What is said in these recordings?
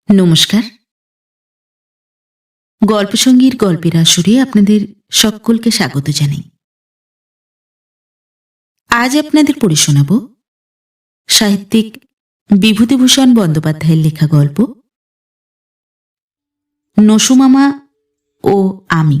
নমস্কার। গল্পসঙ্গীর গল্পের আসরে আপনাদের সকলকে স্বাগত জানাই। আজ আপনাদের পড়ে শোনাব সাহিত্যিক বিভূতিভূষণ বন্দ্যোপাধ্যায়ের লেখা গল্প নসু মামা ও আমি।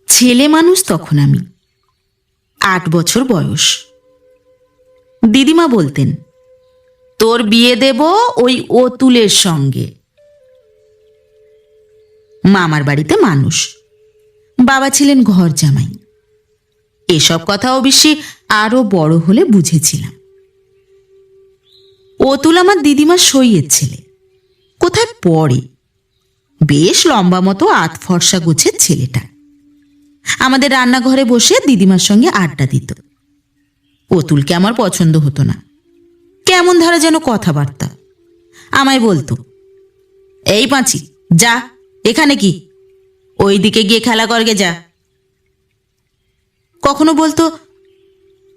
ছেলে মানুষ তখন আমি, 8 বছর বয়স। দিদিমা বলতেন, তোর বিয়ে দেব ওই অতুলের সঙ্গে। মামার বাড়িতে মানুষ, বাবা ছিলেন ঘর জামাই। এসব কথা অবশ্যই আরো বড় হলে বুঝেছিলাম। অতুল আমার দিদিমার সইয়ের ছেলে। কোথায় পড়ে, বেশ লম্বা মতো আধফর্সা গোছের ছেলেটা। আমাদের রান্নাঘরে বসে দিদিমার সঙ্গে আড্ডা দিত। অতুলকে আমার পছন্দ হতো না, কেমন ধারা যেন কথাবার্তা। আমায় বলতো, এই পাঁচি যা, এখানে কি, ওই দিকে গিয়ে খেলা করগে যা। কখনো বলতো,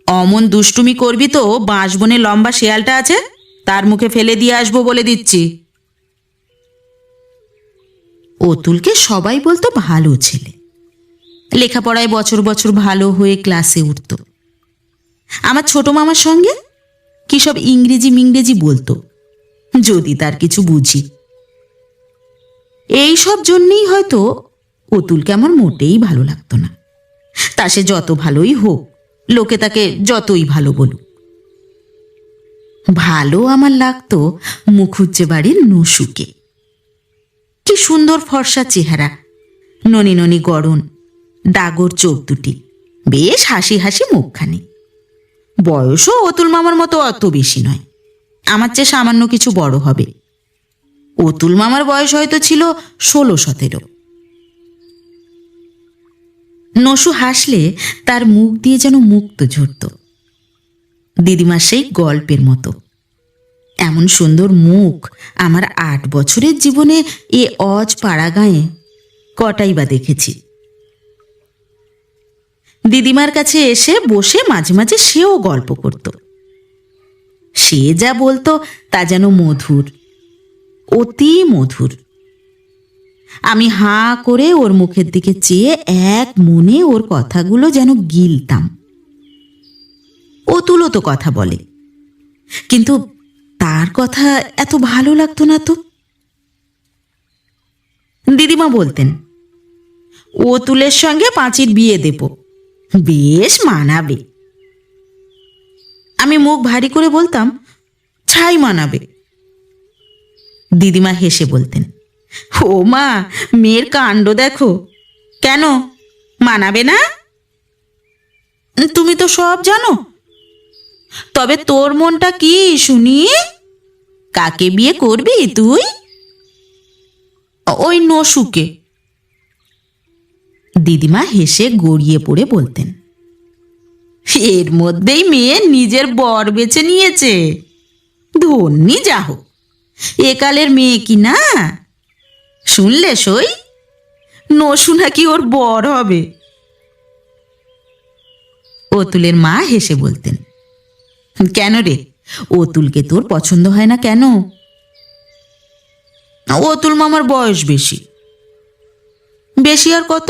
অমন দুষ্টুমি করবি তো বাঁশবনে লম্বা শেয়ালটা আছে, তার মুখে ফেলে দিয়ে আসবো বলে দিচ্ছি। অতুলকে সবাই বলতো ভালো ছেলে, লেখাপড়ায় বছর বছর ভালো হয়ে ক্লাসে উঠত। আমার ছোট মামার সঙ্গে কি সব ইংরেজি মিংরেজি বলতো, যদি তার কিছু বুঝি। এই সব জন্যেই হয়তো অতুলকে আমার মোটেই ভালো লাগতো না। তা সে যত ভালোই হোক, লোকে তাকে যতই ভালো বলুক। ভালো আমার লাগতো মুখুজ্জে বাড়ির নসুকে। কি সুন্দর ফর্সা চেহারা, ননি ননি গড়ন, ডাগর চোখ দুটি, বেশ হাসি হাসি মুখখানি। বয়সও অতুল মামার মতো অত বেশি নয়, আমার চেয়ে সামান্য কিছু বড় হবে। অতুল মামার বয়স হয়তো ছিল 16-17। নসু হাসলে তার মুখ দিয়ে যেন মুক্ত ঝরত, দিদিমার সেই গল্পের মতো। এমন সুন্দর মুখ আমার 8 বছরের জীবনে এ অজ পাড়া গাঁয়ে কটাই বা দেখেছি। দিদিমার কাছে এসে বসে মাঝে মাঝে সেও গল্প করত। সে যা বলতো তা যেন মধুর, অতি মধুর। আমি হাঁ করে ওর মুখের দিকে চেয়ে এক মনে ওর কথাগুলো যেন গিলতাম। অতুলও তো কথা বলে, কিন্তু তার কথা এত ভালো লাগতো না তো। দিদিমা বলতেন, অতুলের সঙ্গে পাঁচির বিয়ে দেব, বেশ মানাবে। আমি মুখ ভারী করে বলতাম, ছাই মানাবে। দিদিমা হেসে বলতেন, ও মা, মেয়ের কাণ্ড দেখো, কেন মানাবে না? তুমি তো সব জানো, তবে তোর মনটা কি শুনি? কাকে বিয়ে করবি তুই? ওই নসুকে। দিদিমা হেসে গড়িয়ে পড়ে বলতেন, এর মধ্যেই মেয়ে নিজের বর বেছে নিয়েছে, ধন্যি যা হোক। একালের মেয়ে কি না, শুনলে সই, নসু নাকি ওর বর হবে। অতুলের মা হেসে বলতেন, কেন রে, অতুলকে তোর পছন্দ হয় না কেন? অতুল মামার বয়স বেশি। বেশি আর কত,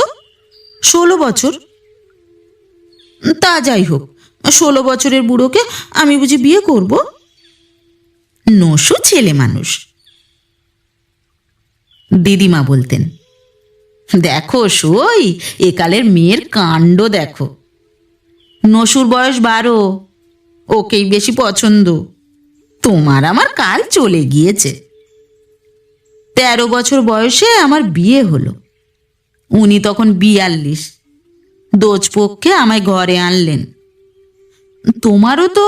16 বছর। তা যাই হোক, 16 বছরের বুড়োকে আমি বুঝি বিয়ে করব? নসু ছেলে মানুষ। দিদিমা বলতেন, দেখো সই, একালের মেয়ের কাণ্ড দেখো। নসুর বয়স 12, ওকেই বেশি পছন্দ। তোমার আমার কাল চলে গিয়েছে। 13 বছর বয়সে আমার বিয়ে হলো, উনি তখন 42। দোজ পক্ষে আমায় ঘরে আনলেন। তোমারও তো।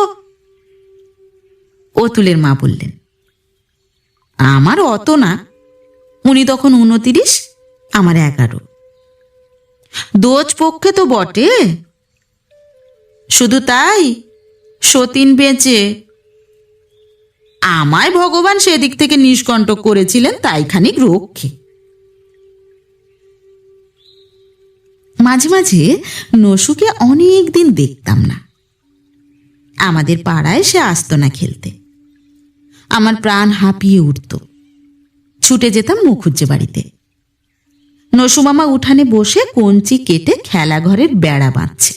অতুলের মা বললেন, আমার অত না, উনি তখন 29, আমার 11। দোজ পক্ষে তো বটে, শুধু তাই সতীন বেঁচে। আমায় ভগবান সেদিক থেকে নিষ্কণ্টক করেছিলেন, তাই খানিক রক্ষে। মাঝে মাঝে নসুকে অনেক দিন দেখতাম না। আমাদের পাড়ায় সে আসতো না খেলতে। আমার প্রাণ হাঁপিয়ে উঠত। ছুটে যেতাম মুখুজ্জে বাড়িতে। নসু মামা উঠানে বসে কঞ্চি কেটে খেলাঘরের বেড়া বাঁধছে,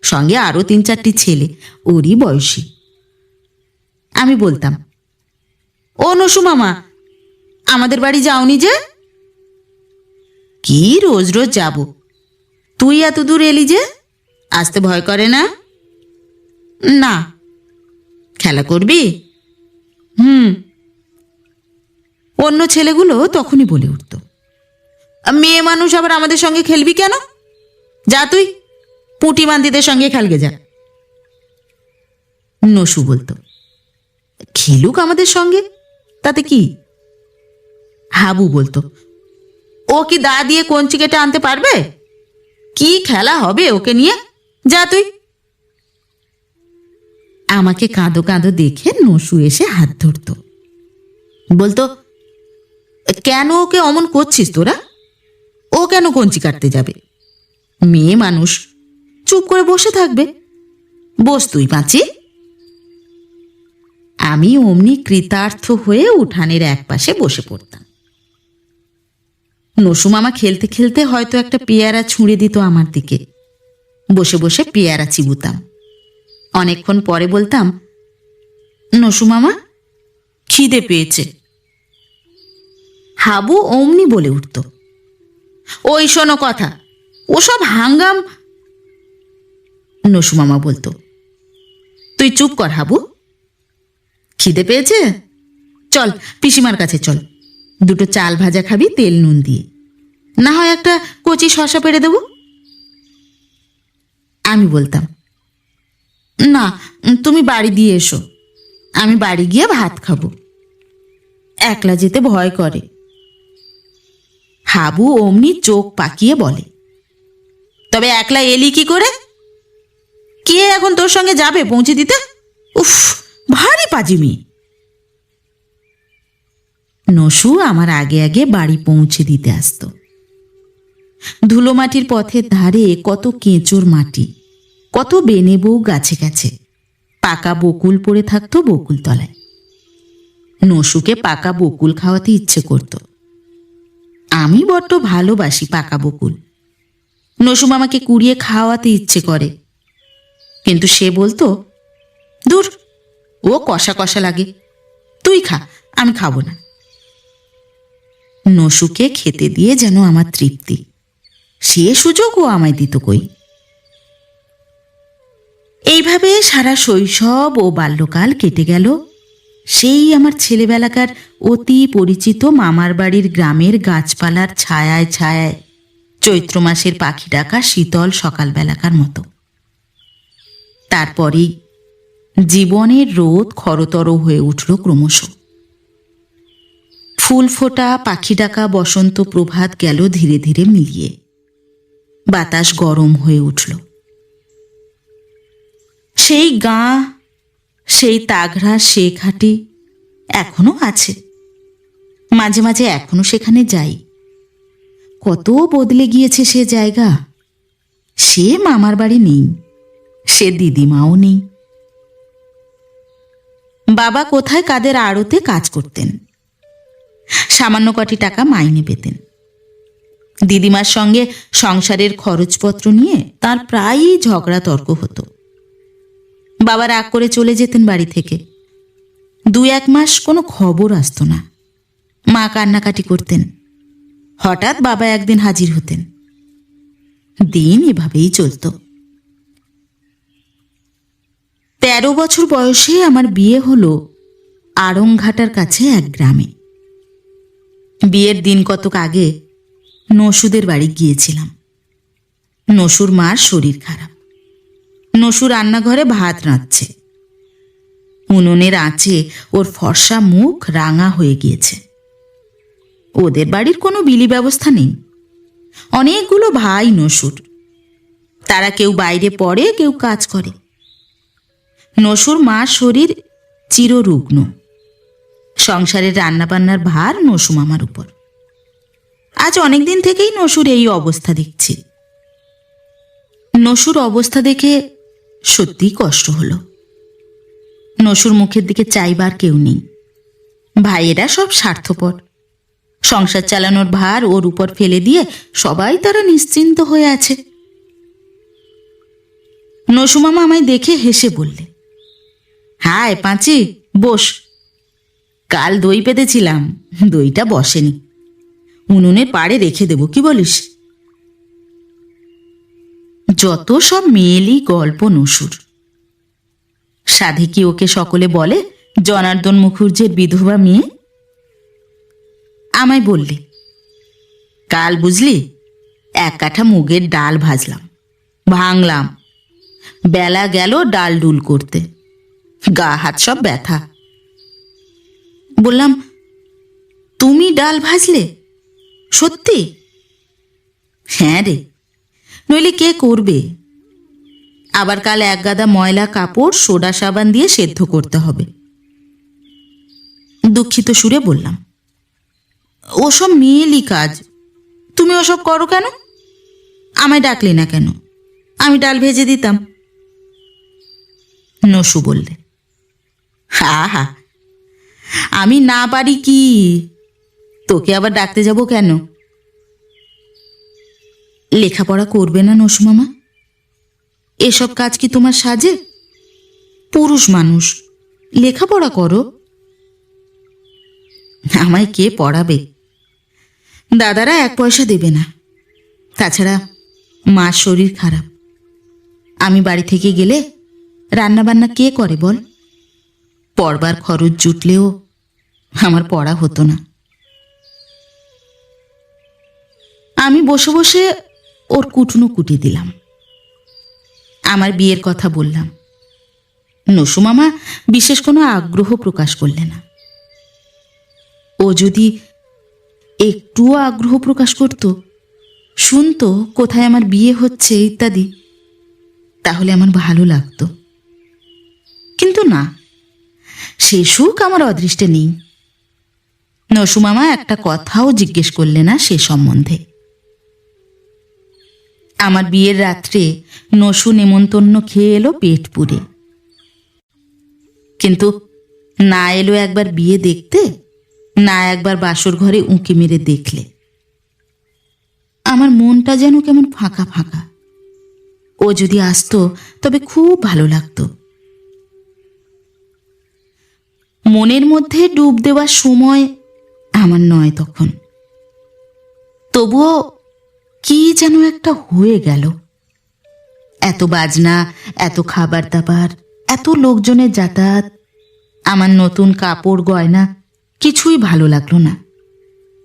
সঙ্গে আরো ৩-৪টি ছেলে ওরই বয়সী। আমি বলতাম, ও নসু মামা, আমাদের বাড়ি যাওনি যে? কি রোজ রোজ যাব, তুই এত দূর এলি যে, আসতে ভয় করে না? না। খেলা করবি? অন্য ছেলেগুলো তখনই বলে উঠত, মেয়ে মানুষ আবার আমাদের সঙ্গে খেলবি কেন? যা তুই পুঁটি মান্দিদের সঙ্গে খেলগে যা। নসু বলতো, খেলুক আমাদের সঙ্গে, তাতে কি? হাবু বলতো, ও কি দা দিয়ে কঞ্চি কেটে আনতে পারবে? কি খেলা হবে ওকে নিয়ে? যা তুই। আমাকে কাঁদো কাঁদো দেখে নসু এসে হাত ধরত, বলতো, কেন ওকে অমন করছিস তোরা? ও কেন কঞ্চি কাটতে যাবে? মেয়ে মানুষ, চুপ করে বসে থাকবে। বস তুই পাঁচি। আমি অমনি কৃতার্থ হয়ে উঠানের একপাশে বসে পড়তাম। নসু মামা খেলতে খেলতে হয়তো একটা পেয়ারা ছুঁড়ে দিত আমার দিকে। বসে বসে পেয়ারা চিবুতাম। অনেকক্ষণ পরে বলতাম, নসু মামা, খিদে পেয়েছে। হাবু অমনি বলে উঠত, ওই শোনো কথা, ওসব হাঙ্গাম। নসু মামা বলতো, তুই চুপ কর হাবু। খিদে পেয়েছে? চল পিসিমার কাছে চল, দুটো চাল ভাজা খাবি তেল নুন দিয়ে, না হয় একটা কচি শসা পেড়ে দেব। আমি বলতাম, না, তুমি বাড়ি দিয়ে এসো, আমি বাড়ি গিয়ে ভাত খাবো, একলা যেতে ভয় করে। হাবু অমনি চোখ পাকিয়ে বলে, তবে একলা এলি কি করে? কে এখন তোর সঙ্গে যাবে পৌঁছে দিতে? উফ, ভারী পাজিমি। নসু আমার আগে আগে বাড়ি পৌঁছে দিতে আসতো। ধুলো মাটির পথের ধারে কত কেঁচোর মাটি, কত বেনে বউ গাছে গাছে, পাকা বকুল পড়ে থাকতো বকুল তলায়। নসুকে পাকা বকুল খাওয়াতে ইচ্ছে করত। আমি বড্ড ভালোবাসি পাকা বকুল। নসু মামাকে কুড়িয়ে খাওয়াতে ইচ্ছে করে, কিন্তু সে বলতো, দূর, ও কষা কষা লাগে, তুই খা, আমি খাবো না। নসুকে খেতে দিয়ে যেন আমার তৃপ্তি, সে সুযোগও আমায় দিত কই। এইভাবে সারা শৈশব ও বাল্যকাল কেটে গেল সেই আমার ছেলেবেলাকার অতি পরিচিত মামার বাড়ির গ্রামের গাছপালার ছায়ায় ছায়ায় চৈত্র মাসের পাখি ডাকা শীতল সকালবেলাকার মতো। তারপরেই জীবনের রোদ খরতর হয়ে উঠল ক্রমশ। ফুল ফোটা পাখি ডাকা বসন্ত প্রভাত গেল ধীরে ধীরে মিলিয়ে। বাতাস গরম হয়ে উঠল। সেই গাঁ, সেই তাঘরা শেখাটি এখনো আছে। মাঝে মাঝে এখনো সেখানে যাই। কত বদলে গিয়েছে সে জায়গা। সে মামার বাড়ি নেই, সে দিদিমাও নেই। বাবা কোথায় কাদের আড়তে কাজ করতেন, সামান্য কটি টাকা মাইনে পেতেন। দিদিমার সঙ্গে সংসারের খরচপত্র নিয়ে তার প্রায়ই ঝগড়া তর্ক হতো। বাবা রাগ করে চলে যেতেন বাড়ি থেকে। 2-1 মাস কোনো খবর আসতো না। মা কান্নাকাটি করতেন। হঠাৎ বাবা একদিন হাজির হতেন। দিন এভাবেই চলত। 13 বছর বয়সে আমার বিয়ে হলো আড়ংঘাটার কাছে এক গ্রামে। বিয়ের দিন কতক আগে নসুদের বাড়ি গিয়েছিলাম। নসুর মার শরীর খারাপ। নসু রান্নাঘরে ভাত রাঁধছে। উনুনের আঁচে ওর ফর্সা মুখ রাঙা হয়ে গিয়েছে। ওদের বাড়ির কোনো বিলি ব্যবস্থা নেই। অনেকগুলো ভাই নসুর। তারা কেউ বাইরে পড়ে, কেউ কাজ করে। নসুর মার শরীর চিররুগ্ন। সংসারের রান্নাবান্নার ভার নসু মামার উপর। আজ অনেকদিন থেকেই নসুর এই অবস্থা দেখছি। নসুর অবস্থা দেখে সত্যিই কষ্ট হলো। নসুর মুখের দিকে চাইবার কেউ নেই। ভাইয়েরা সব স্বার্থপর। সংসার চালানোর ভার ওর উপর ফেলে দিয়ে সবাই তারা নিশ্চিন্ত হয়ে আছে। নসু মামা আমায় দেখে হেসে বললে, হায় পাঁচি, বস। কাল দই পেতেছিলাম, দইটা বসেনি, উনুনের পাড়ে রেখে দেবো, কি বলিস? যত সব মেয়েলি গল্প নসুর। সাধে কি ওকে সকলে বলে জনার্দন মুখুজ্জের বিধবা মেয়ে? আমায় বললে, কাল বুঝলি, এক কাঠা মুগের ডাল ভাজলাম, ভাঙলাম, বেলা গেল ডাল ডুল করতে, গা হাত সব ব্যথা। বললাম, তুমি ডাল ভাজলে? সত্যি? হ্যাঁ রে, নইলে কে করবে? আবার কাল এক গাদা ময়লা কাপড় সোডা সাবান দিয়ে সেদ্ধ করতে হবে। দুঃখিত সুরে বললাম, ওসব মেয়েলি কাজ, তুমি ওসব করো কেন? আমায় ডাকলে না কেন? আমি ডাল ভেজে দিতাম। নসু বললে, হা হা, আমি না পারি কি? তোকে আবার ডাকতে যাব কেন? লেখাপড়া করবে না নসু মামা? এসব কাজ কি তোমার সাজে? পুরুষ মানুষ, লেখাপড়া করো। আমায় কে পড়াবে? দাদারা এক পয়সা দেবে না। তাছাড়া মার শরীর খারাপ। আমি বাড়ি থেকে গেলে রান্নাবান্না কে করে বল? পড়বার খরচ জুটলেও আমার পড়া হতো না। আমি বসে বসে ওর কুটনো কুটি দিলাম। আমার বিয়ের কথা বললাম। নসু মামা বিশেষ কোনো আগ্রহ প্রকাশ করলে না। ও যদি একটুও আগ্রহ প্রকাশ করত, শুনতো কোথায় আমার বিয়ে হচ্ছে ইত্যাদি, তাহলে আমার ভালো লাগতো। কিন্তু না, সে সুখ আমার অদৃষ্টে নেই। নসু মামা একটা কথাও জিজ্ঞেস করলে না সে সম্বন্ধে। আমার বিয়ের রাত্রে নসু নেমন্তন্ন খেয়ে এলো পেট পুরে। কিন্তু না এলো একবার বিয়ে দেখতে, না একবার বাসর ঘরে উঁকি মেরে দেখলে। আমার মনটা যেন কেমন ফাঁকা ফাঁকা। ও যদি আসতো তবে খুব ভালো লাগতো। মনের মধ্যে ডুব দেওয়ার সময় আমার নয় তখন। তবুও কি যেন একটা হয়ে গেল। এত বাজনা, এত খাবার দাবার, এত লোকজনের যাতায়াত, আমার নতুন কাপড় গয়না, কিছুই ভালো লাগলো না।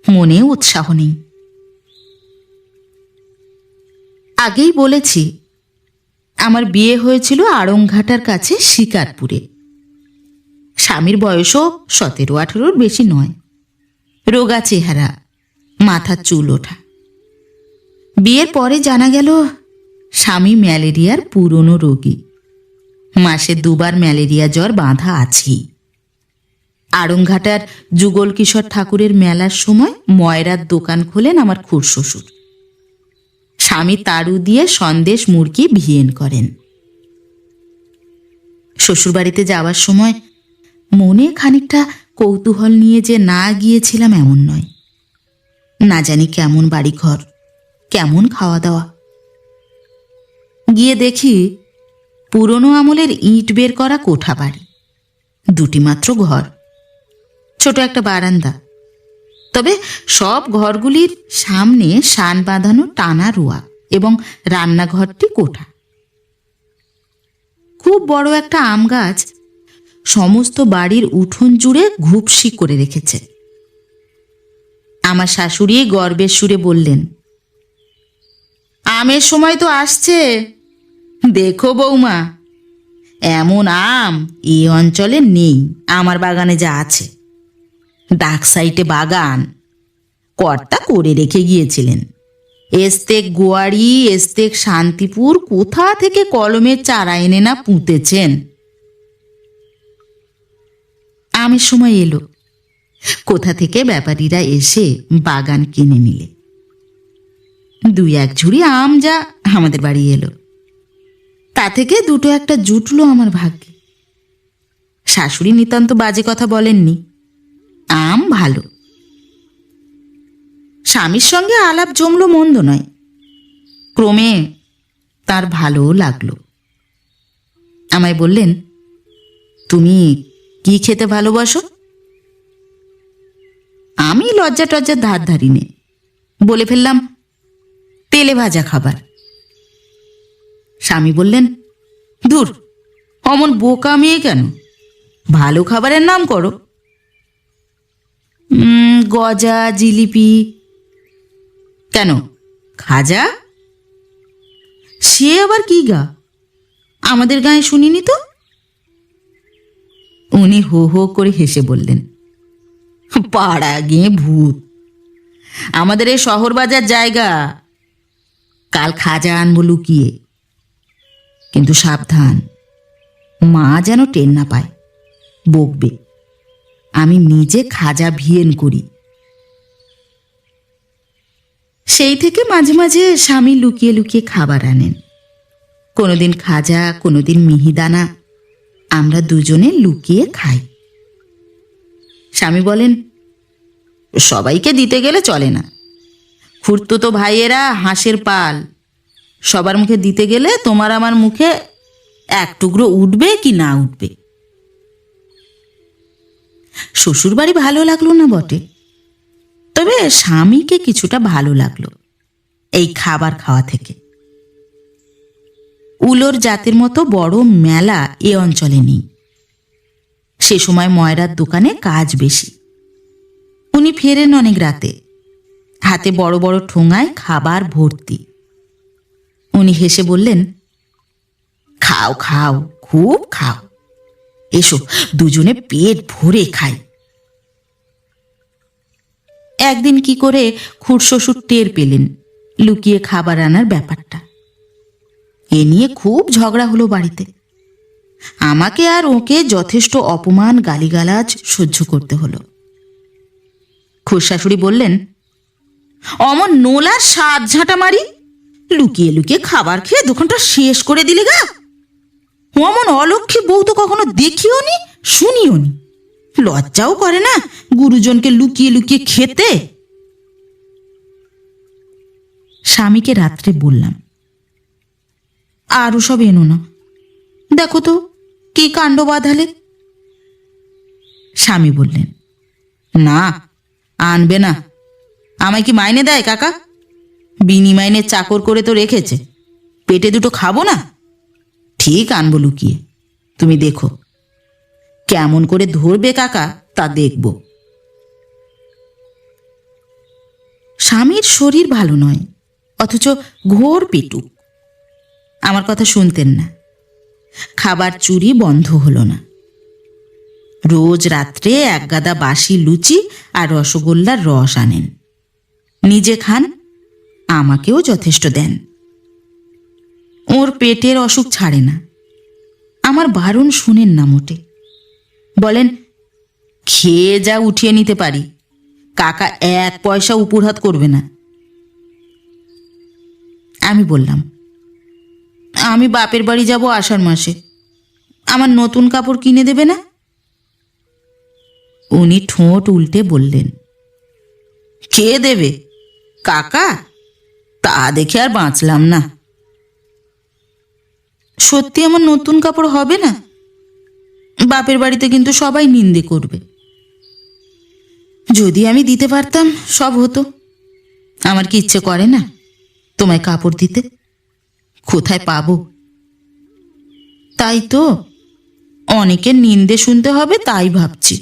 মনে উৎসাহ নেই। আগেই বলেছি, আমার বিয়ে হয়েছিল আড়ংঘাটার কাছে শিকারপুরে। স্বামীর বয়সও 17-18 বেশি নয়। রোগা চেহারা, মাথার চুল ওঠা। বিয়ের পরে জানা গেল স্বামী ম্যালেরিয়ার পুরনো রোগী। মাসে 2 বার ম্যালেরিয়া জ্বর বাঁধা আছেই। আড়ংঘাটার যুগল কিশোর ঠাকুরের মেলার সময় ময়রার দোকান খোলেন আমার খুড়শ্বশুর। স্বামী তাড়ু দিয়ে সন্দেশ মুরগি ভিয়েন করেন। শ্বশুরবাড়িতে যাওয়ার সময় মনে খানিকটা কৌতূহল নিয়ে যে না গিয়েছিলাম এমন নয়। না জানি কেমন বাড়িঘর, কেমন খাওয়া দাওয়া। গিয়ে দেখি পুরনো আমলের ইট বের করা কোঠা বাড়ি, 2টি মাত্র ঘর, ছোট একটা বারান্দা। তবে সব ঘরগুলির সামনে শান বাঁধানো টানা রোয়া এবং রান্নাঘরটি কোঠা। খুব বড় একটা আম গাছ সমস্ত বাড়ির উঠোন জুড়ে ঘুপসি করে রেখেছে। আমার শাশুড়ি গর্বের সুরে বললেন, আমের সময় তো আসছে, দেখো বৌমা, এমন আম এই অঞ্চলে নেই আমার বাগানে যা আছে। ডাক সাইটে বাগান কর্তা করে রেখে গিয়েছিলেন। এস্তেক গোয়ারি, এস্তেক শান্তিপুর কোথা থেকে কলমের চারা এনে না পুঁতেছেন। আমের সময় এলো, কোথা থেকে ব্যাপারীরা এসে বাগান কিনে নিলে। 2-1 ঝুড়ি আম যা আমাদের বাড়ি এলো। তা থেকে দুটো একটা জুটলো আমার ভাগ্যে। শাশুড়ি নিতান্ত বাজে কথা বলেননি, আম ভালো। স্বামীর সঙ্গে আলাপ জমলো মন্দ নয়, ক্রমে তার ভালোও লাগলো। আমায় বললেন, তুমি কি খেতে ভালোবাসো? আমি লজ্জা টজ্জার ধার ধারি নে, বলে ফেললাম, তেলে ভাজা খাবার। স্বামী বললেন, ধুর, অমন বোকা মেয়ে কেন, ভালো খাবারের নাম করো। গজা, জিলিপি। কেন, খাজা? সে আবার কি গা, আমাদের গায়ে শুনিনি তো। উনি হো হো করে হেসে বললেন, পাড়া গিয়ে ভূত, আমাদের এই শহর বাজার জায়গা, কাল খাজা আনবো লুকিয়ে। কিন্তু সাবধান, মা যেন টের না পায়, বকবে। আমি নিজে খাজা ভিয়েন করি। সেই থেকে মাঝে মাঝে স্বামী লুকিয়ে লুকিয়ে খাবার আনেন, কোনোদিন খাজা, কোনোদিন মিহিদানা। আমরা দুজনে লুকিয়ে খাই। স্বামী বলেন, সবাইকে দিতে গেলে চলে না, খুড়তুতো ভাইয়েরা হাঁসের পাল, সবার মুখে দিতে গেলে তোমার আমার মুখে এক টুকরো উঠবে কি না উঠবে। শ্বশুর বাড়ি ভালো লাগলো না বটে, তবে স্বামীকে কিছুটা ভালো লাগলো এই খাবার খাওয়া থেকে। উলোর জাতের মতো বড় মেলা এ অঞ্চলে নেই। সে সময় ময়রার দোকানে কাজ বেশি। উনি ফেরেন অনেক রাতে, হাতে বড় বড় ঠোঙায় খাবার ভর্তি। উনি হেসে বললেন, খাও খাও, খুব খাও, এসো দুজনে পেট ভরে খাই। একদিন কি করে খুড়শ্বশুর টের পেলেন লুকিয়ে খাবার আনার ব্যাপারটা। এ নিয়ে খুব ঝগড়া হলো বাড়িতে। আমাকে আর ওকে যথেষ্ট অপমান, গালিগালাজ সহ্য করতে হলো। খুড়শাশুড়ি বললেন, অমন নোলার সাত ঝাঁটা মারি, লুকিয়ে লুকিয়ে খাবার খেয়ে দোকানটা শেষ করে দিলে গা। অমন অলক্ষী বউ তো কখনো দেখিও নি, শুনিও নি। লজ্জাও করে না গুরুজনকে লুকিয়ে লুকিয়ে খেতে। স্বামীকে রাত্রে বললাম, আরও সব এনো না, দেখো তো কি কাণ্ড বাঁধালে। স্বামী বললেন, না, আনবে না। আমায় কি মাইনে দেয় কাকা? বিনি মাইনে চাকর করে তো রেখেছে, পেটে দুটো খাবো না? ঠিক আনবো লুকিয়ে, তুমি দেখো। কেমন করে ধরবে কাকা তা দেখব। স্বামীর শরীর ভালো নয়, অথচ ঘোর পেটুক। আমার কথা শুনতেন না। খাবার চুরি বন্ধ হলো না। রোজ রাত্রে এক গাদা বাসি লুচি আর রসগোল্লার রস আনেন, নিজে খান, আমাকেও যথেষ্ট দেন। ওর পেটের অসুখ ছাড়ে না। আমার বারণ শুনেন না মোটে, বলেন, খেয়ে যা উঠিয়ে নিতে পারি, কাকা এক পয়সা উপর হাত করবে না। আমি বললাম, আমি বাপের বাড়ি যাব আষাঢ় মাসে, আমার নতুন কাপড় কিনে দেবে না? উনি ঠোঁট উল্টে বললেন, কে দেবে, কাকা? তা দেখে আর বাঁচলাম না। সত্যি আমার নতুন কাপড় হবে না? বাপের বাড়িতে কিন্তু সবাই নিন্দে করবে। যদি আমি দিতে পারতাম সব হতো। আমার কি ইচ্ছে করে না তোমায় কাপড় দিতে? কোথায় পাবো? তাই তো অনেকের নিন্দে শুনতে হবে, তাই ভাবছি।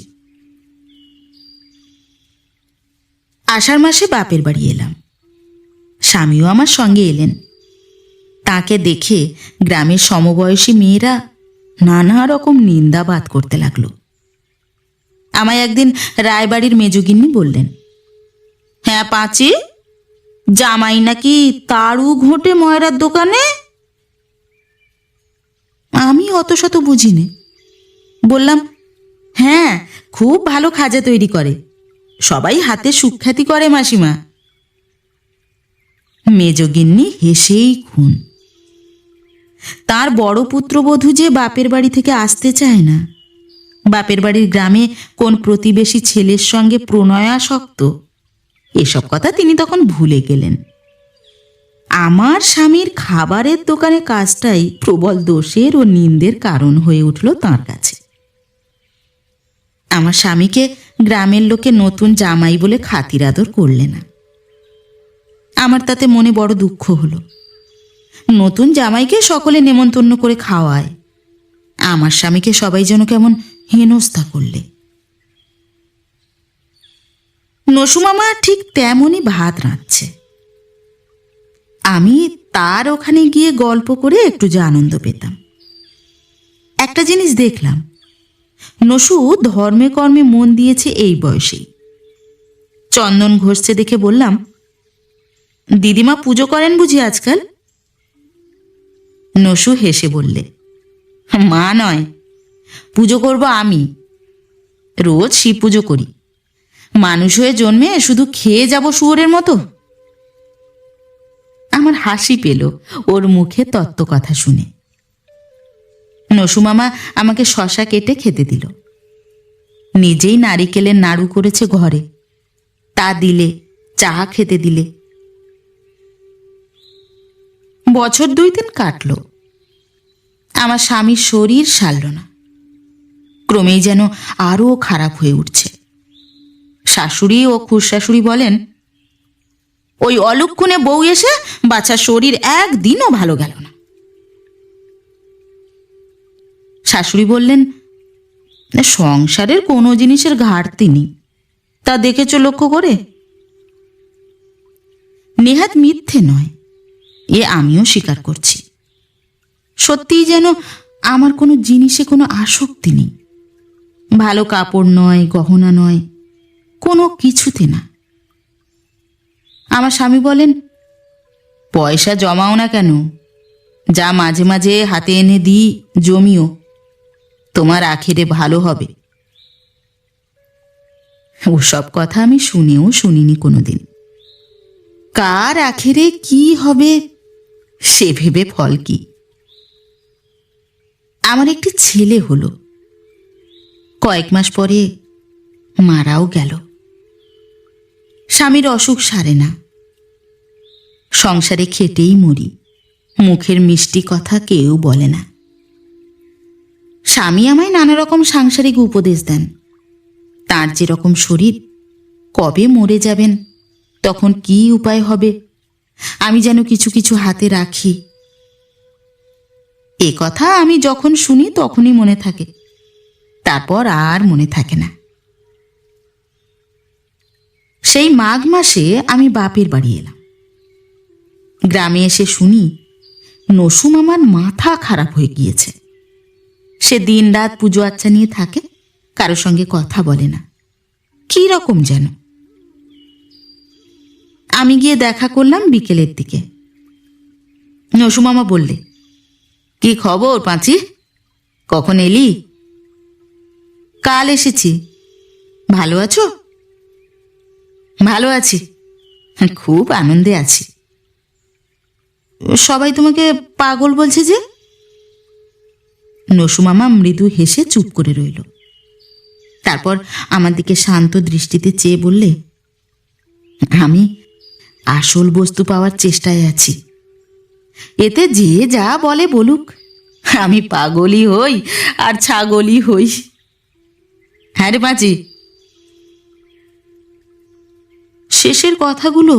আষাঢ় মাসে বাপের বাড়ি এলাম। স্বামীও আমার সঙ্গে এলেন। তাকে দেখে গ্রামের সমবয়সী মেয়েরা নানা রকম নিন্দাবাদ করতে লাগলো। আমায় একদিন রায়বাড়ির মেজগিন্নি বললেন, হ্যাঁ পাঁচি, জামাই নাকি তাড়ু ঘোটে ময়রার দোকানে? আমি অত শত বুঝিনি। বললাম, হ্যাঁ, খুব ভালো খাজা তৈরি করে, সবাই হাতে সুখ্যাতি করে মাসিমা। মেজগিন্নি হেসেই খুন। তার বড় পুত্রবধূ যে বাপের বাড়ি থেকে আসতে চায় না, বাপের বাড়ির গ্রামে কোন প্রতিবেশী ছেলের সঙ্গে প্রণয়াসক্ত, এসব কথা তিনি তখন ভুলে গেলেন। আমার স্বামীর খাবারের দোকানে কাজটাই প্রবল দোষের ও নিন্দের কারণ হয়ে উঠল তাঁর কাছে। আমার স্বামীকে গ্রামের লোকে নতুন জামাই বলে খাতির আদর করলে না। আমার তাতে মনে বড় দুঃখ হলো। নতুন জামাইকে সকলে নেমন্তন্ন করে খাওয়ায়, আমার স্বামীকে সবাই যেন কেমন হেনস্থা করলে। নসুমামা ঠিক তেমনই ভাত রাঁধছে। আমি তার ওখানে গিয়ে গল্প করে একটু যে আনন্দ পেতাম। একটা জিনিস দেখলাম, নসু ধর্মে কর্মে মন দিয়েছে এই বয়সেই। চন্দন ঘষছে দেখে বললাম, দিদিমা পুজো করেন বুঝি আজকাল? নসু হেসে বললে, মা নয়, পুজো করব আমি। রোজ শিব পুজো করি। মানুষ হয়ে জন্মে শুধু খেয়ে যাব শুয়োরের মতো। আমার হাসি পেল ওর মুখে তত্ত্ব কথা শুনে। নসুমামা আমাকে শশা কেটে খেতে দিল। নিজেই নারিকেলের নাড়ু করেছে ঘরে, তা দিলে, চা খেতে দিলে। বছর 2-3 কাটল। আমার স্বামীর শরীর সারল না, ক্রমেই যেন আরও খারাপ হয়ে উঠছে। শাশুড়ি ও খুড়শাশুড়ি বলেন, ওই অলক্ষণে বউ এসে বাচ্চার শরীর একদিনও ভালো গেল না। শাশুড়ি বললেন, সংসারের কোনো জিনিসের ঘাটতি নেই, তা দেখেছ লক্ষ্য করে? নেহাত মিথ্যে নয়, এ আমিও স্বীকার করছি। সত্যিই যেন আমার কোনো জিনিসে কোনো আসক্তি নেই। ভালো কাপড় নয়, গহনা নয়, কোনো কিছুতে না। আমার স্বামী বলেন, পয়সা জমাও না কেন, যা মাঝে মাঝে হাতে এনে দিই জমিও, তোমার আখেরে ভালো হবে। ওসব কথা আমি শুনেও শুনিনি কোনোদিন। কার আখেরে কি হবে সে ভেবে ফল কি? আমার একটি ছেলে হলো, কয়েক মাস পরে মারাও গেল। স্বামীর অসুখ সারে না, সংসারে খেটেই মরি, মুখের মিষ্টি কথা কেউ বলে না। স্বামী আমায় নানা রকম সাংসারিক উপদেশ দেন। তার যেরকম শরীর, কবে মরে যাবেন, তখন কি উপায় হবে, আমি যেন কিছু কিছু হাতে রাখি। এ কথা আমি যখন শুনি তখনই মনে থাকে, তারপর আর মনে থাকে না। সেই মাঘ মাসে আমি বাপের বাড়ি এলাম। গ্রামে এসে শুনি নসুমামার মাথা খারাপ হয়ে গিয়েছে। সে দিন রাত পুজো আচ্চা নিয়ে থাকে, কারো সঙ্গে কথা বলে না, কি রকম যেন। আমি গিয়ে দেখা করলাম বিকেলের দিকে। নসুমামা বললে, কি খবর পাঁচি, কখন এলি? কাল এসেছি। ভালো আছো? ভালো আছি, খুব আনন্দে আছি। সবাই তোমাকে পাগল বলছে যে? নসুমামা মৃদু হেসে চুপ করে রইল। তারপর আমার দিকে শান্ত দৃষ্টিতে চেয়ে বললে, আমি আসল বস্তু পাওয়ার চেষ্টায় আছি। এতে যে যা বলে বলুক, আমি পাগলই হই আর ছাগলই হই। হ্যাঁ রে পাঁচি। শেষের কথাগুলো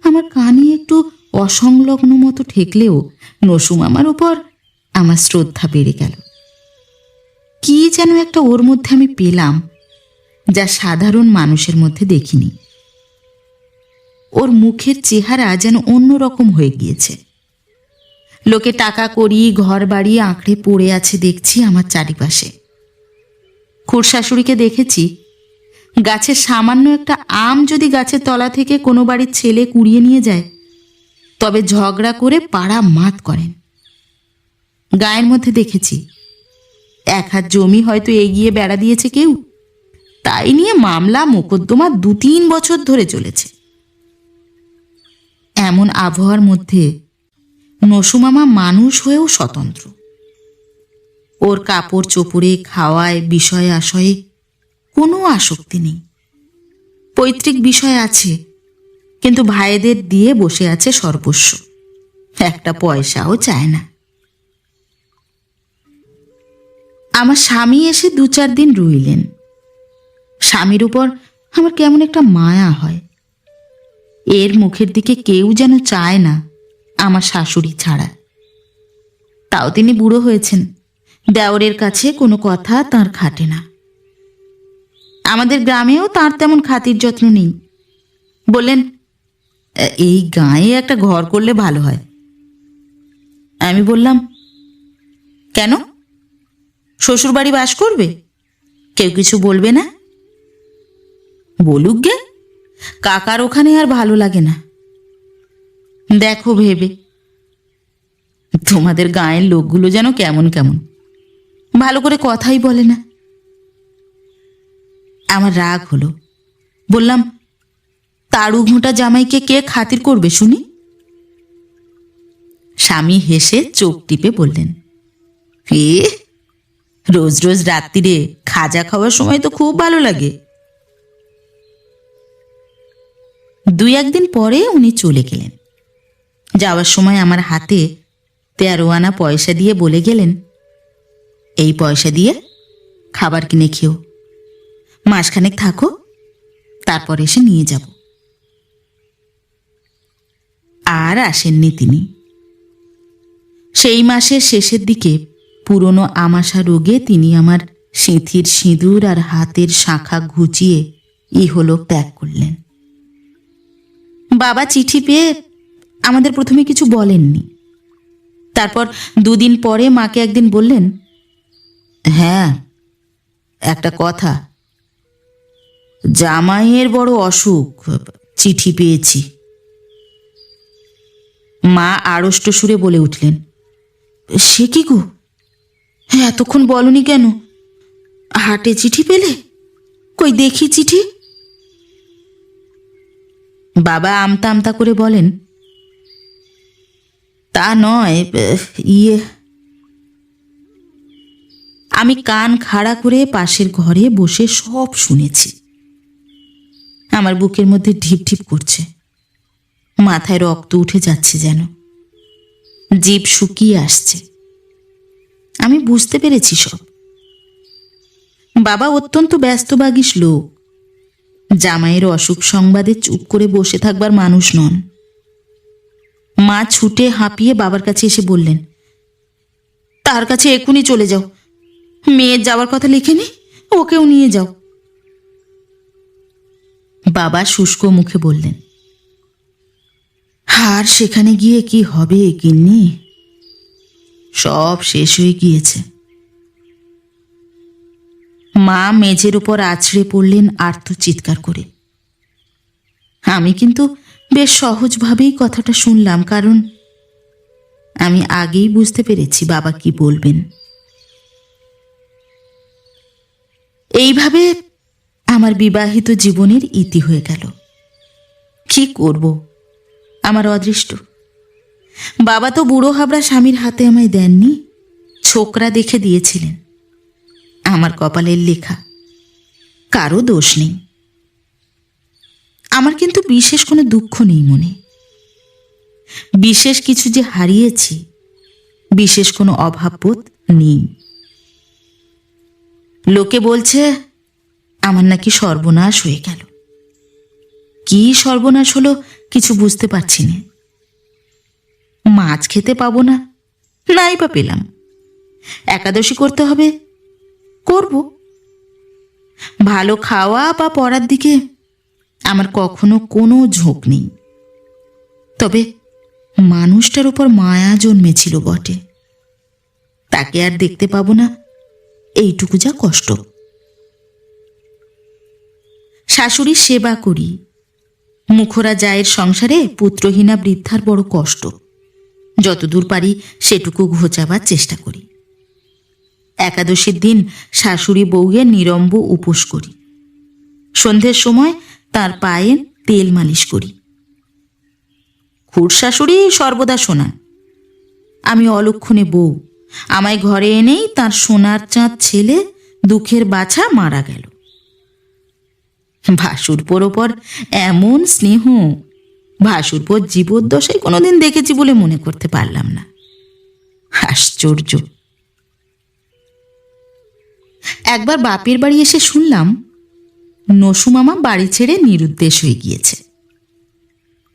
আমার কানে একটু অসংলগ্ন মতো ঠেকলেও নসুমামার উপর আমার শ্রদ্ধা বেড়ে গেল। কি যেন একটা ওর মধ্যে আমি পেলাম, যা সাধারণ মানুষের মধ্যে দেখিনি। ওর মুখের চেহারা যেন অন্যরকম হয়ে গিয়েছে। লোকে টাকা করি, ঘর বাড়ি আঁকড়ে পড়ে আছে দেখছি আমার চারিপাশে। খুড়শাশুড়িকে দেখেছি, গাছের সামান্য একটা আম যদি গাছের তলা থেকে কোনো বাড়ির ছেলে কুড়িয়ে নিয়ে যায়, তবে ঝগড়া করে পাড়া মাত করেন। গায়ের মধ্যে দেখেছি, 1 হাত জমি হয়তো এগিয়ে বেড়া দিয়েছে কেউ, তাই নিয়ে মামলা মোকদ্দমা 2-3 বছর ধরে চলেছে। এমন আবহাওয়ার মধ্যে নসুমামা মানুষ হয়েও স্বতন্ত্র। ওর কাপড় চোপড়ে, খাওয়ায়, বিষয়ে আশয়ে কোনো আসক্তি নেই। পৈতৃক বিষয় আছে, কিন্তু ভাইদের দিয়ে বসে আছে সর্বস্ব, একটা পয়সাও চায় না। আমার স্বামী এসে 2-4 দিন রইলেন। স্বামীর উপর আমার কেমন একটা মায়া হয়। এর মুখের দিকে কেউ যেন চায় না আমার শাশুড়ি ছাড়া। তাও তিনি বুড়ো হয়েছেন, দেওরের কাছে কোনো কথা তার খাটে না। আমাদের গ্রামেও তার তেমন খাতির যত্ন নেই। বললেন, এই গাঁয়ে একটা ঘর করলে ভালো হয়। আমি বললাম, কেন? শ্বশুরবাড়ি বাস করবে, কেউ কিছু বলবে না? বলুক গে, কাকার ওখানে আর ভালো লাগে না। দেখো ভেবে, তোমাদের গাঁয়ের লোকগুলো যেন কেমন কেমন, ভালো করে কথাই বলে না। আমার রাগ হলো। বললাম, তাড়ু ঘোঁটা জামাইকে কে খাতির করবে শুনি? স্বামী হেসে চোখ টিপে বললেন, রোজ রোজ রাত্রিরে খাজা খাওয়ার সময় তো খুব ভালো লাগে। 2-1 দিন পরে উনি চলে গেলেন। যাওয়ার সময় আমার হাতে 13 আনা পয়সা দিয়ে বলে গেলেন, এই পয়সা দিয়ে খাবার কিনে খেও, মাসখানেক থাকো, তারপর এসে নিয়ে যাব। আর আসেননি তিনি। সেই মাসের শেষের দিকে পুরনো আমাশা রোগে তিনি আমার সিঁথির সিঁদুর আর হাতের শাঁখা ঘুচিয়ে ইহলোক ত্যাগ করলেন। বাবা চিঠি পেয়ে আমাদের প্রথমে কিছু বলেননি। তারপর 2 দিন পরে মাকে একদিন বললেন, হ্যাঁ, একটা কথা, জামাইয়ের বড় অসুখ, চিঠি পেয়েছি। মা আড়ষ্ট সুরে বলে উঠলেন, সে কি গো, এতক্ষণ বলনি কেন? হাটে চিঠি পেলে? কই দেখি চিঠি। বাবা আমতা আমতা করে বলেন, তা নয়, আমি কান খাড়া করে পাশের ঘরে বসে সব শুনেছি। আমার বুকের মধ্যে ঢিপ ঢিপ করছে, মাথায় রক্ত উঠে যাচ্ছে, যেন জিভ শুকিয়ে আসছে। আমি বুঝতে পেরেছি সব। বাবা অত্যন্ত ব্যস্তবাগীশ লোক, জামাইয়ের অসুখ সংবাদে চুপ করে বসে থাকবার মানুষ নন। মা ছুটে হাঁপিয়ে বাবার কাছে এসে বললেন, তার কাছে এখনই চলে যাও, মেয়ের যাওয়ার কথা লিখেনি, ওকেও নিয়ে যাও। বাবা শুষ্ক মুখে বললেন, আর সেখানে গিয়ে কি হবে গিন্নি, সব শেষ হয়ে গিয়েছে। মা মেঝের উপর আছড়ে পড়লেন আর্ত চিৎকার করে। আমি কিন্তু বেশ সহজভাবেই কথাটা শুনলাম, কারণ আমি আগেই বুঝতে পেরেছি বাবা কি বলবেন। এইভাবে আমার বিবাহিত জীবনের ইতি হয়ে গেল। কি করব, আমার অদৃষ্ট। বাবা তো বুড়ো হাবড়া স্বামীর হাতে আমায় দেননি, ছোকরা দেখে দিয়েছিলেন। আমার কপালের লেখা, কারো দোষ নেই। আমার কিন্তু বিশেষ কোনো দুঃখ নেই মনে। বিশেষ কিছু যে হারিয়েছি, বিশেষ কোনো অভাববোধ নেই। লোকে বলছে আমার নাকি সর্বনাশ হয়ে গেল। কি সর্বনাশ হলো কিছু বুঝতে পারছি না। মাছ খেতে পাবো না, নাই বা পেলাম। একাদশী করতে হবে, করব। ভালো খাওয়া বা পড়ার দিকে আমার কখনো কোনো ঝোঁক নেই। তবে মানুষটার উপর মায়া জন্মেছিল বটে, তাকে আর দেখতে পাবো না, এইটুকু যা কষ্ট। শাশুড়ির সেবা করি, মুখরা জায়ের সংসারে পুত্রহীনা বৃদ্ধার বড় কষ্ট। যতদূর পারি সেটুকু ঘোচাবার চেষ্টা করি। একাদশীর দিন শাশুড়ি বউয়ে নিরম্ব উপোস করি। সন্ধ্যের সময় তার পায়ে তেল মালিশ করি। খুড় শাশুড়ি সর্বদা শোনান, আমি অলক্ষণে বউ, আমায় ঘরে এনেই তার সোনার চাঁদ ছেলে দুঃখের বাছা মারা গেল। ভাসুরপোর ওপর এমন স্নেহ ভাসুরপোর জীবদ্দশায় কোনোদিন দেখেছি বলে মনে করতে পারলাম না। আশ্চর্য। একবার বাপের বাড়ি এসে শুনলাম নসু মামা বাড়ি ছেড়ে নিরুদ্দেশ হয়ে গিয়েছে।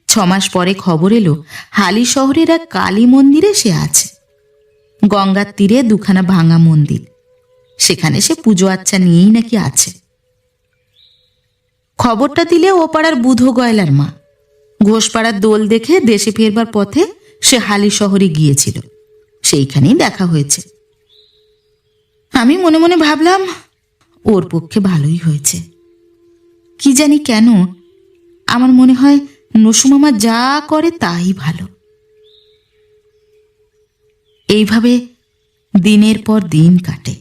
6 মাস পরে খবর এলো হালি শহরের এক কালী মন্দিরে সে আছে। গঙ্গার তীরে 2খানা ভাঙা মন্দির, সেখানে সে পুজো আচ্ছা নিয়েই নাকি আছে। খবরটা দিলে ও পাড়ার বুধো গয়লার মা ঘোষপাড়ার দোল দেখে দেশে ফেরবার পথে সে হালি শহরে গিয়েছিল, সেইখানেই দেখা হয়েছে। আমি মনে মনে ভাবলাম ওর পক্ষে ভালোই হয়েছে। কি জানি কেন আমার মনে হয় নসু মামা যা করে তাই ভালো। এইভাবে দিনের পর দিন কাটে।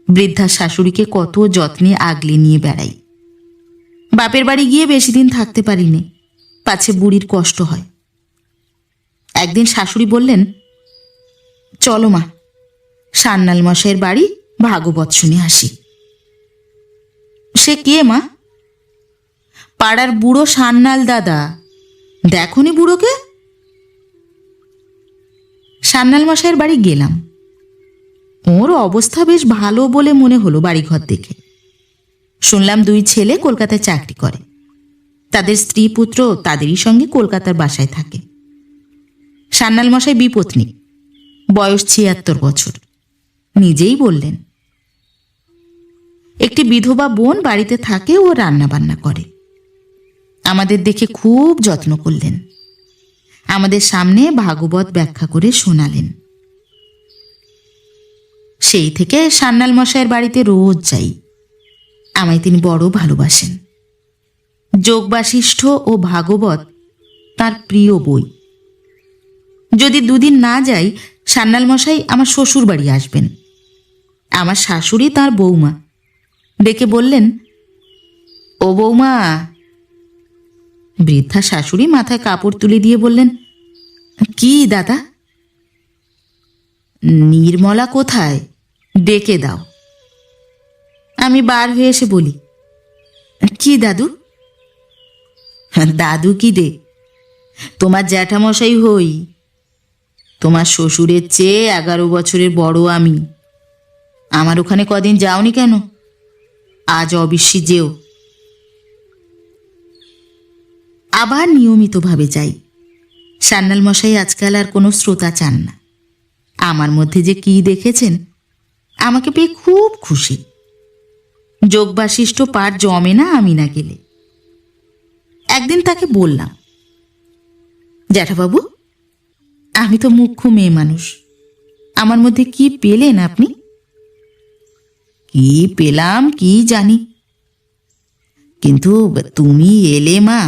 বৃদ্ধা শাশুড়িকে কত যত্নে আগলে নিয়ে বেড়াই। বাপের বাড়ি গিয়ে বেশি দিন থাকতে পারিনি, পাছে বুড়ির কষ্ট হয়। একদিন শাশুড়ি বললেন, চলো মা, সান্যাল মশাইয়ের বাড়ি ভাগবত শুনে আসি। সে কে মা? পাড়ার বুড়ো সান্যাল দাদা। দেখনি বুড়োকে? সান্যাল মশাইয়ের বাড়ি গেলাম। ওর অবস্থা বেশ ভালো বলে মনে হলো বাড়িঘর দেখে। শুনলাম 2 ছেলে কলকাতায় চাকরি করে, তাদের স্ত্রী পুত্র তাদেরই সঙ্গে কলকাতার বাসায় থাকে। সান্যাল মশাই বিপত্নী, বয়স 76 বছর। নিজেই বললেন একটি বিধবা বোন বাড়িতে থাকে, ও রান্না বান্না করে। আমাদের দেখে খুব যত্ন করলেন, আমাদের সামনে ভাগবত ব্যাখ্যা করে শোনালেন। সেই থেকে সান্যাল মশাইয়ের বাড়িতে রোজ যাই। আমায় তিনি বড় ভালোবাসেন। যোগ বাশিষ্ঠ ও ভাগবত তার প্রিয় বই। যদি 2 দিন না যাই, সান্যাল মশাই আমার শ্বশুর বাড়ি আসবেন। আমার শাশুড়ি তার বৌমা ডেকে বললেন, ও বৌমা। বৃদ্ধা শাশুড়ি মাথায় কাপড় তুলে দিয়ে বললেন, কি দাদা? নির্মলা কোথায়? ডেকে দাও। আমি বার হয়ে এসে বলি, কি দাদু? দাদু কি রে, তোমার জ্যাঠামশাই হই। তোমার শ্বশুরের চেয়ে 11 বছরের বড় আমি। আমার ওখানে কদিন যাওনি কেন? আজ অবশ্যই যেও। আবার নিয়মিতভাবে যাই। সান্যাল মশাই আজকাল আর কোনো শ্রোতা চান না। আমার মধ্যে যে কি দেখেছেন, আমাকে পেয়ে খুব খুশি। যোগ বাশিষ্ঠ পাঠ জমে না আমি না গেলে। একদিন তাকে বললাম, জ্যাঠাবাবু, আমি তো মুখ্য মেয়ে মানুষ, আমার মধ্যে কি পেলেন আপনি? কি পেলাম কি জানি, কিন্তু তুমি এলে মা,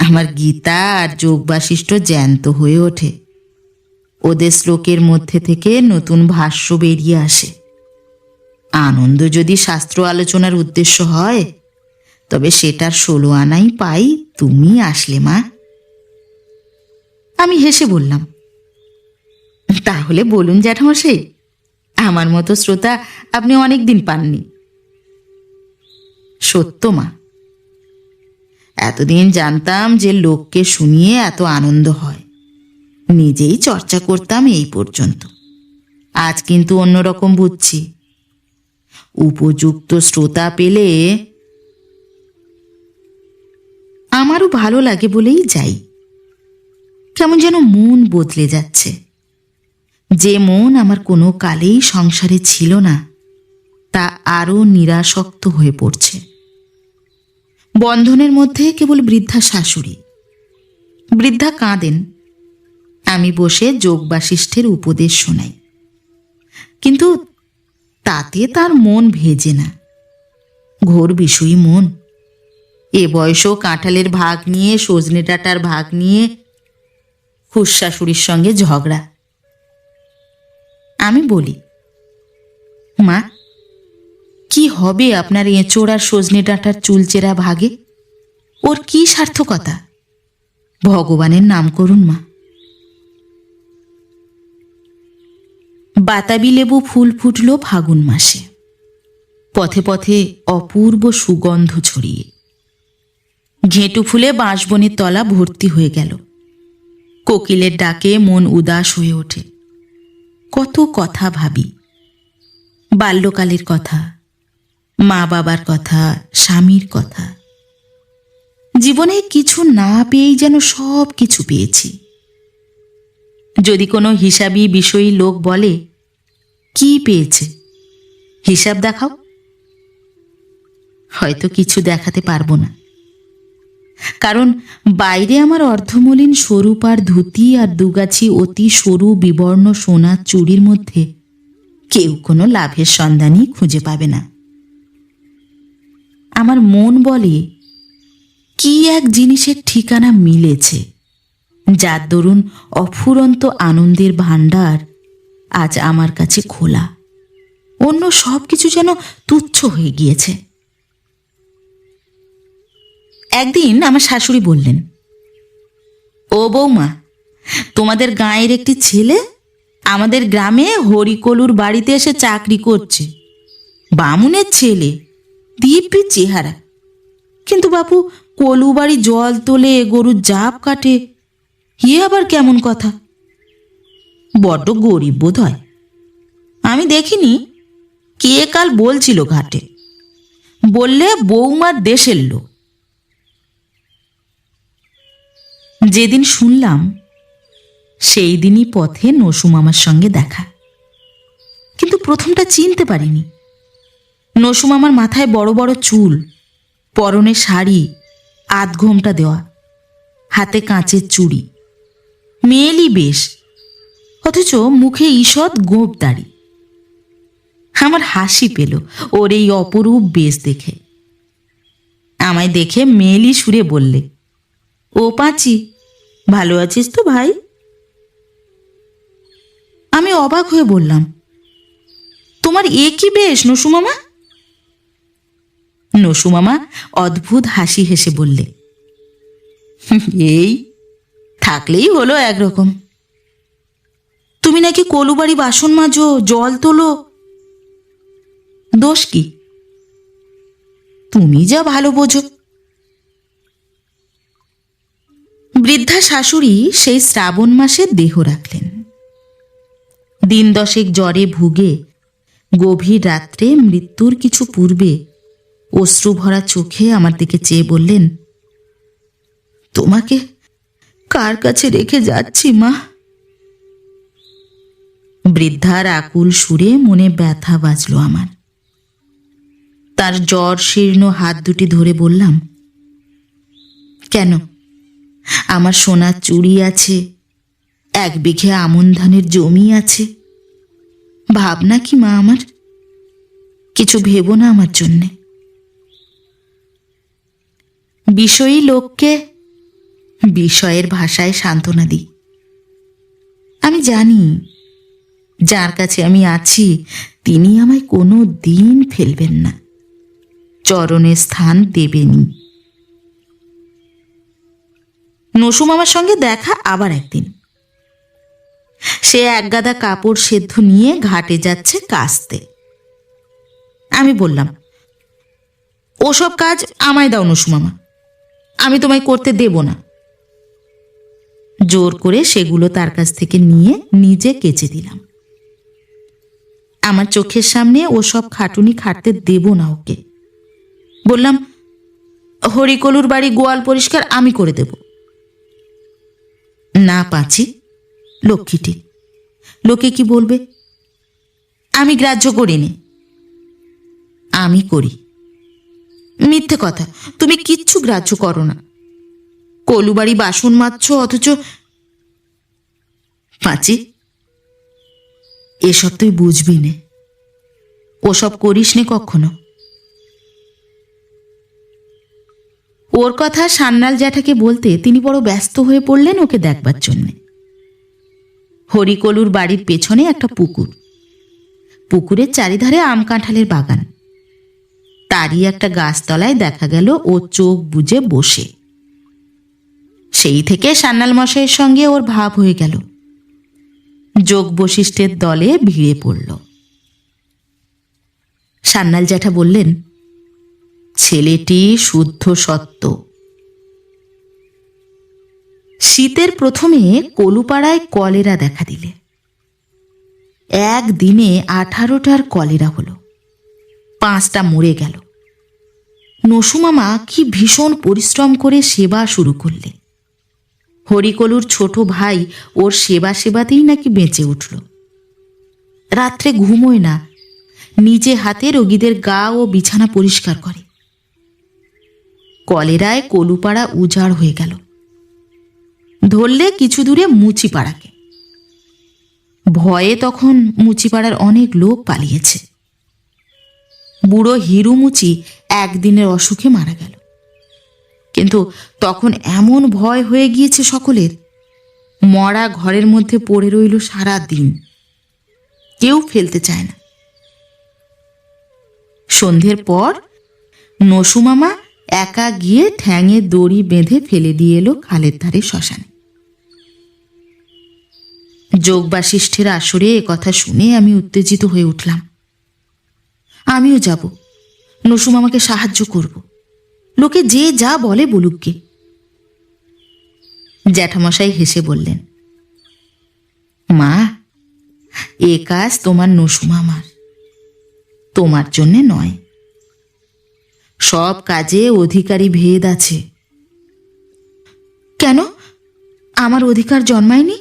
আমার গীতা আর যোগ বাশিষ্ঠ জ্যান্ত হয়ে ওঠে। ওদের শ্লোকের মধ্যে থেকে নতুন ভাষ্য বেরিয়ে আসে। আনন্দ যদি শাস্ত্র আলোচনার উদ্দেশ্য হয়, তবে সেটার 16 আনাই পাই তুমি আসলে মা। আমি হেসে বললাম, তাহলে বলুন জ্যাঠামশাই, আমার মতো শ্রোতা আপনি অনেক দিন পাননি। সত্য মা, এতদিন জানতাম যে লোককে শুনিয়ে এত আনন্দ হয়, নিজেই চর্চা করতাম এই পর্যন্ত। আজ কিন্তু অন্যরকম বুঝছি। উপযুক্ত শ্রোতা পেলে আমারও ভালো লাগে বলেই যাই। কেমন যেন মন বদলে যাচ্ছে। যে মন আমার কোনো কালেই সংসারে ছিল না, তা আরো নিরাসক্ত হয়ে পড়ছে। বন্ধনের মধ্যে কেবল বৃদ্ধা শাশুড়ি। বৃদ্ধা কাঁদেন, আমি বসে যোগ বাশিষ্ঠের উপদেশ শোনাই, কিন্তু তাতে তার মন ভেজে না। ঘোর বিষয়ী মন। এ বয়সেও কাঁঠালের ভাগ নিয়ে, সজনে ডাঁটার ভাগ নিয়ে খুশাশুড়ির সঙ্গে ঝগড়া। আমি বলি, মা, কি হবে আপনার এঁচোড় আর সজনে ডাঁটার চুলচেরা ভাগে? ওর কি সার্থকতা? ভগবানের নাম করুন মা। বাতাবি লেবু ফুল ফুটল ফাগুন মাসে, পথে পথে অপূর্ব সুগন্ধ ছড়িয়ে। ঘেঁটু ফুলে বাঁশবনের তলা ভর্তি হয়ে গেল। কোকিলের ডাকে মন উদাস হয়ে ওঠে। কত কথা ভাবি, বাল্যকালের কথা, মা বাবার কথা, স্বামীর কথা। জীবনে কিছু না পেয়েই যেন সব কিছু পেয়েছি। যদি কোনো হিসাবী বিষয়ী লোক বলে, কি পেয়েছে, হিসাব দেখাও, হয়তো কিছু দেখাতে পারবো না। কারণ বাইরে আমার অর্ধমলিন স্বরূপ আর ধুতি আর দুগাছি অতি সরু বিবর্ণ সোনার চুড়ির মধ্যে কেউ কোনো লাভের সন্ধানই খুঁজে পাবে না। আমার মন বলে, কি এক জিনিসের ঠিকানা মিলেছে, যার দরুন অফুরন্ত আনন্দের ভাণ্ডার আজ আমার কাছে খোলা। অন্য সব কিছু যেন তুচ্ছ হয়ে গিয়েছে। একদিন আমার শাশুড়ি বললেন, ও বৌমা, তোমাদের গাঁয়ের একটি ছেলে আমাদের গ্রামে হরিকলুর বাড়িতে এসে চাকরি করছে। বামুনের ছেলে, দিব্যি চেহারা, কিন্তু বাপু কলু বাড়ি জল তোলে, গরুর জাপ কাটে, এ আবার কেমন কথা? বড্ড গরিব বোধ হয়। আমি দেখিনি, কে কাল বলছিল ঘাটে, বললে বৌমার দেশের লোক। যেদিন শুনলাম সেই দিনই পথে নসু মামার সঙ্গে দেখা, কিন্তু প্রথমটা চিনতে পারিনি। নসু মামার মাথায় বড় বড় চুল, পরনে শাড়ি, আধঘোমটা দেওয়া, হাতে কাঁচের চুড়ি, মেয়েলি বেশ, অথচ মুখে ঈষৎ গোঁপ দাড়ি। আমার হাসি পেল ওর এই অপরূপ বেশ দেখে। আমায় দেখে মেয়েলি সুরে বললে, ও পাঁচি, ভালো আছিস তো ভাই? আমি অবাক হয়ে বললাম, তোমার এ কি বেশ নসু মামা? নসু মামা অদ্ভুত হাসি হেসে বললে, এই থাকলেই হলো একরকম। তুমি নাকি কলুবাড়ি বাসন মাজো, জল তোলো, দোষ কি? তুমি যা ভালো বোঝো। বৃদ্ধা শাশুড়ি সেই শ্রাবণ মাসে দেহ রাখলেন। দিন দশেক জ্বরে ভুগে গভীর রাত্রে মৃত্যুর কিছু পূর্বে অশ্রুভরা চোখে আমার দিকে চেয়ে বললেন, তোমাকে কার কাছে রেখে যাচ্ছি মা? বৃদ্ধার আকুল সুরে মনে ব্যথা বাজল আমার। তার জ্বর শীর্ণ হাত দুটি ধরে বললাম, কেন, আমার সোনার চুড়ি আছে, 1 বিঘে আমন ধানের জমি আছে, ভাবনা কি মা আমার? কিছু ভেবো না আমার জন্যে। বিষয়ী লোককে বিষয়ের ভাষায় সান্ত্বনা দিই। আমি জানি যার কাছে আমি আছি তিনি আমায় কোনো দিন ফেলবেন না, চরণে স্থান দেবেনই। নসু মামার সঙ্গে দেখা আবার একদিন। সে একগাদা কাপড় সেদ্ধ নিয়ে ঘাটে যাচ্ছে কাস্তে। আমি বললাম, ওসব কাজ আমায় দাও নসু মামা, আমি তোমায় করতে দেব না। জোর করে সেগুলো তার কাছ থেকে নিয়ে নিজে কেচে দিলাম। আমার চোখের সামনে ওসব খাটুনি খাটতে দেব না ওকে। বললাম, হরিকলুর বাড়ি গোয়াল পরিষ্কার আমি করে দেব। না পাঁচি, লক্ষ্মীটি, লোকে কি বলবে? আমি গ্রাহ্য করিনি। আমি করি। মিথ্যে কথা, তুমি কিচ্ছু গ্রাহ্য করো না। কলুবাড়ি বাসন মাজছ, অথচ পাঁচি, এসব তুই বুঝবি নে, ওসব করিস নে কখনো। ওর কথা সান্যাল জ্যাঠাকে বলতে তিনি বড় ব্যস্ত হয়ে পড়লেন ওকে দেখবার জন্যে। হরিকলুর বাড়ির পেছনে একটা পুকুর, পুকুরের চারিধারে আম কাঁঠালের বাগান। তারই একটা গাছতলায় দেখা গেল ও চোখ বুজে বসে। সেই থেকে সান্যাল মশাইয়ের সঙ্গে ওর ভাব হয়ে গেল। যোগ বশিষ্ঠের দলে ভিড়ে পড়ল। সান্যাল জ্যাঠা বললেন, ছেলেটি শুদ্ধ সত্য। শীতের প্রথমে কলুপাড়ায় কলেরা দেখা দিলে। একদিনে 18টার কলেরা হলো, 5টা মরে গেল। নসুমামা কি ভীষণ পরিশ্রম করে সেবা শুরু করলে। হরিকলুর ছোট ভাই ওর সেবাতেই নাকি বেঁচে উঠল। রাত্রে ঘুমোয় না, নিজে হাতে রোগীদের গা ও বিছানা পরিষ্কার করে। কলেরায় কলুপাড়া উজাড় হয়ে গেল। ধরলে কিছু দূরে মুচিপাড়াকে। ভয়ে তখন মুচিপাড়ার অনেক লোক পালিয়েছে। বুড়ো হিরু মুচি একদিনের অসুখে মারা গেল। কিন্তু তখন এমন ভয় হয়ে গিয়েছে সকলের, মরা ঘরের মধ্যে পড়ে রইল সারা দিন, কেউ ফেলতে চায় না। সন্ধ্যের পর নসুমামা একা গিয়ে ঠ্যাঙে দড়ি বেঁধে ফেলে দিয়ে এলো খালের ধারে শ্মশানে। যোগ বাশিষ্ঠের আসরে একথা শুনে আমি উত্তেজিত হয়ে উঠলাম। আমিও যাব, নসুমামাকে সাহায্য করব। লোকে যে যা বলে বলুককে। জ্যাঠামশাই হেসে বললেন, মা, এ কাজ তোমার নসুমামার, তোমার জন্যে নয়। সব কাজে অধিকারী ভেদ আছে। কেন, আমার অধিকার জন্মায়নি?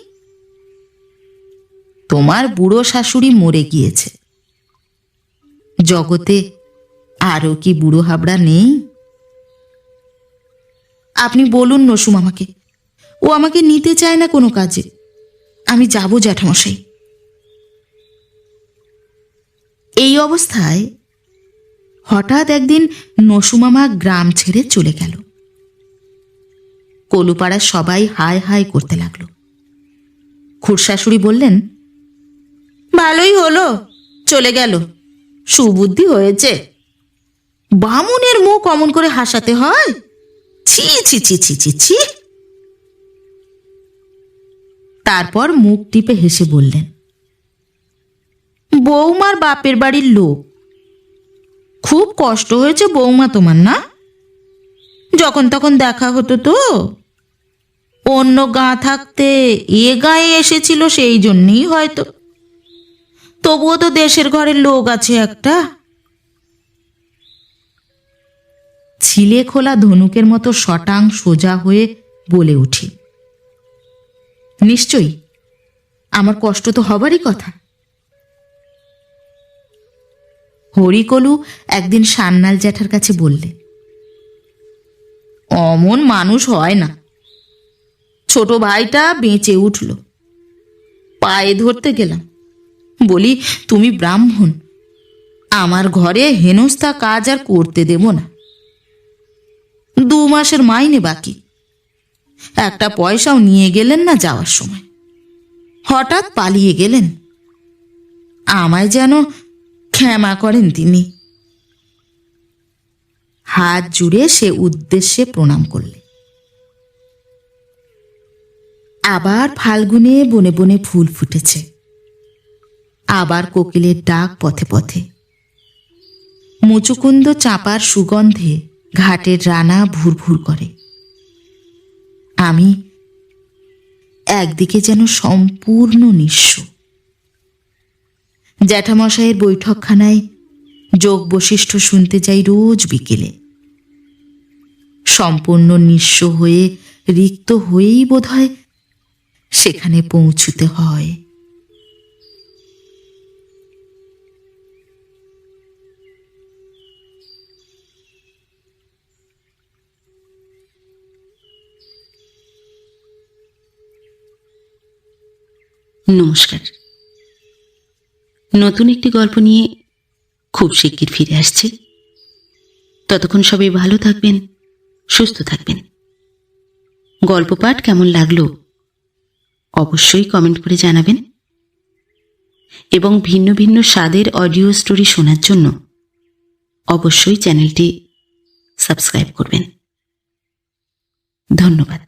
তোমার বুড়ো শাশুড়ি মরে গিয়েছে, জগতে আরও কি বুড়ো হাবড়া নেই? আপনি বলুন নসুমামাকে, ও আমাকে নিতে চায় না কোনো কাজে। আমি যাব জ্যাঠামশাই। এই অবস্থায় হঠাৎ একদিন নসুমামা গ্রাম ছেড়ে চলে গেল। কলুপাড়ার সবাই হায় হায় করতে লাগলো। খুড়শাশুড়ি বললেন, ভালোই হলো চলে গেল, সুবুদ্ধি হয়েছে। বামুনের মুখ অমন করে হাসাতে হয়? ছি ছি ছি ছি ছি ছি। তারপর মুখ টিপে হেসে বললেন, বৌমার বাপের বাড়ির লোক, খুব কষ্ট হয়েছে বৌমা তোমার, না? যখন তখন দেখা হতো তো। অন্য গাঁ থাকতে এ গাঁয়ে এসেছিল, সেই জন্যই হয়তো। তবুও তো দেশের ঘরের লোক আছে একটা। ছিলে খোলা ধনুকের মতো শটাং সোজা হয়ে বলে উঠি, নিশ্চয়ই আমার কষ্ট তো হবারই কথা। হরিকলু একদিন সান্যাল জ্যাঠার কাছে বললে, অমন মানুষ হয় না। ছোট ভাইটা বেঁচে উঠল, পায়ে ধরতে গেলাম, বলি, তুমি ব্রাহ্মণ, আমার ঘরে হেনস্থা কাজ আর করতে দেব না। 2 মাসের মাইনে বাকি, একটা পয়সাও নিয়ে গেলেন না যাওয়ার সময়। হঠাৎ পালিয়ে গেলেন। আমায় যেন ক্ষমা করেন তিনি। হাত জুড়ে সে উদ্দেশ্যে প্রণাম করলে। আবার ফাল্গুনে বনে বনে ফুল ফুটেছে, আবার কোকিলের ডাক পথে পথে। মুচুকুন্দ চাঁপার সুগন্ধে ঘাটের রানা ভুরভুর করে। আমি একদিকে যেন সম্পূর্ণ নিঃস্ব। জ্যাঠামশাইয়ের বৈঠকখানায় যোগ বশিষ্ঠ শুনতে যাই রোজ বিকেলে। সম্পূর্ণ নিঃস্ব হয়ে, রিক্ত হয়েই বোধহয় সেখানে পৌঁছতে হয়। নমস্কার। নতুন একটি গল্প নিয়ে খুব শিগগির ফিরে আসছি। ততক্ষণ সবাই ভালো থাকবেন, সুস্থ থাকবেন। গল্প পাঠ কেমন লাগলো অবশ্যই কমেন্ট করে জানাবেন, এবং ভিন্ন ভিন্ন স্বাদের অডিও স্টোরি শোনার জন্য অবশ্যই চ্যানেলটি সাবস্ক্রাইব করবেন। ধন্যবাদ।